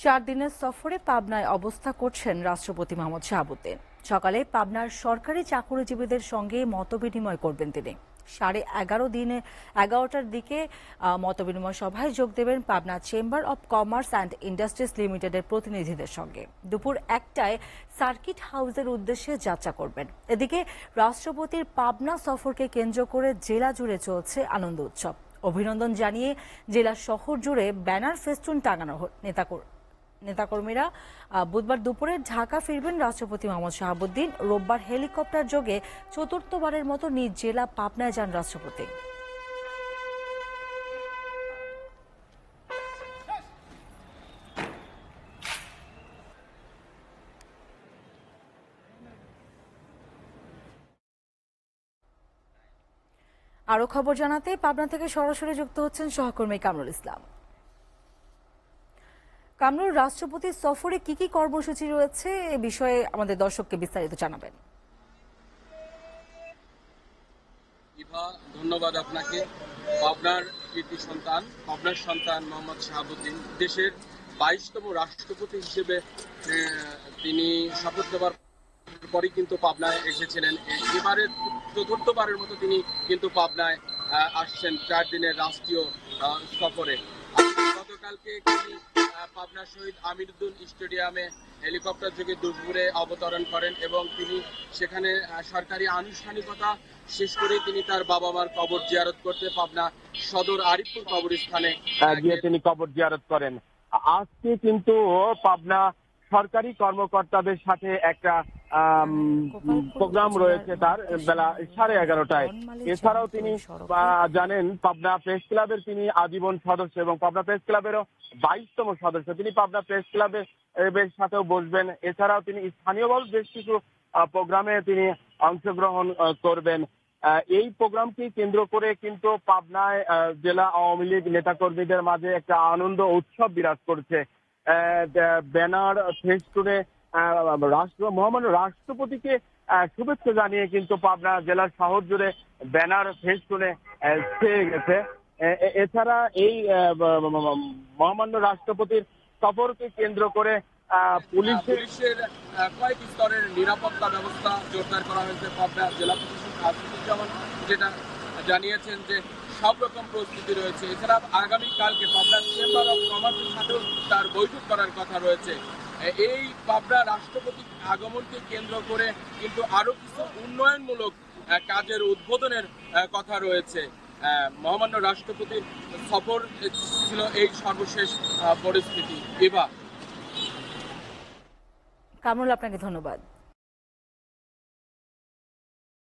4 দিনের সফরে পাবনায় অবস্থা করছেন রাষ্ট্রপতি মোহাম্মদ শাহাবুদ্দিন। সকালে পাবনার সরকারি চাকরিজীবীদের সঙ্গে মতবিনিময় করবেন তিনি। 11:30টার দিকে মতবিনিময় সভায় যোগ দেবেন Pabna chamber of commerce and industries লিমিটেডের প্রতিনিধিদের সঙ্গে। দুপুর 1টায় সার্কিট হাউসের উদ্দেশ্যে যাত্রা করবেন। এদিকে রাষ্ট্রপতির পাবনা সফরকে কেন্দ্র করে জেলা জুড়ে চলছে আনন্দ উৎসব। অভিনন্দন জানিয়ে জেলা শহর জুড়ে ব্যানার ফেস্টুন টাঙানো নেতাকর্মীরা। বুধবার দুপুরে ঢাকা ফিরবেন রাষ্ট্রপতি মোহাম্মদ শাহাবুদ্দিন। রোববার হেলিকপ্টার যোগে চতুর্থবারের মতো নিজ জেলা পাবনায় যান রাষ্ট্রপতি। আরো খবর জানাতে পাবনা থেকে সরাসরি যুক্ত হচ্ছেন সহকর্মী কামরুল ইসলাম। কামরুল, রাষ্ট্রপতির সফরে কি কি কর্মসূচি রয়েছে এ বিষয়ে আমাদের দর্শককে বিস্তারিত জানাবেন। ধন্যবাদ আপনাকে। পাবনার কৃতি সন্তান, পাবনার সন্তান মোহাম্মদ শাহাবুদ্দিন দেশের 22তম রাষ্ট্রপতি হিসেবে তিনি শপথ নেবার পরই কিন্তু পাবনায় এসেছিলেন। এবারে চতুর্থবারের মতো তিনি কিন্তু পাবনায় আসছেন 4 দিনের রাষ্ট্রীয় সফরে। গতকালকে তিনি পাবনা শহীদ আমিরুদ্দিন স্টেডিয়ামে হেলিকপ্টার যোগে দুপুরে অবতরণ করেন এবং তিনি সেখানে সরকারি আনুষ্ঠানিকতা শেষ করে তিনি তার বাবা মার কবর জিয়ারত করতে পাবনা সদর আরিফপুর কবরস্থানে গিয়ে তিনি কবর জিয়ারত করেন। আজকে কিন্তু পাবনা সরকারি কর্মকর্তাদের সাথে একটা প্রোগ্রাম রয়েছে তার বেলা 11:30টায়। এছাড়াও তিনি জানেন পাবনা প্রেস ক্লাবের তিনি আজীবন সদস্য এবং পাবনা প্রেস ক্লাবেরও 22তম সদস্য। তিনি পাবনা প্রেস ক্লাবের সাথেও বসবেন। এছাড়াও তিনি স্থানীয়ভাবে বেশ কিছু প্রোগ্রামে তিনি অংশগ্রহণ করবেন। এই প্রোগ্রামকে কেন্দ্র করে কিন্তু পাবনায় জেলা আওয়ামী লীগ নেতাকর্মীদের মাঝে একটা আনন্দ উৎসব বিরাজ করছে। ব্যানার ফেস্টুনে মহামান্য রাষ্ট্রপতিকে শুভেচ্ছা জানিয়ে কিন্তু পাবনা জেলার শহর জুড়ে ব্যানার ফেস্টুনে ছেয়ে গেছে। এছাড়া এই মহামান্য রাষ্ট্রপতির সফরকে কেন্দ্র করে পুলিশের কয়েক স্তরের নিরাপত্তা ব্যবস্থা জোরদার করা হয়েছে। পাবনা জেলা প্রশাসক আসিফুজ্জামান যেটা জানিয়েছেন যে সব রকম প্রস্তুতি রয়েছে। এছাড়া আগামীকালকে পাবনা চেম্বার অব কমার্সের সাথেও তার বৈঠক করার কথা রয়েছে। এই পাবনা রাষ্ট্রপতি আগমনকে কেন্দ্র করে কিন্তু আরো কিছু উন্নয়নমূলক কাজের উদ্বোধনের কথা রয়েছে। মহামান্য রাষ্ট্রপতির সফর ছিল এই সর্বশেষ পরিস্থিতি। কামরুল, আপনাকে ধন্যবাদ।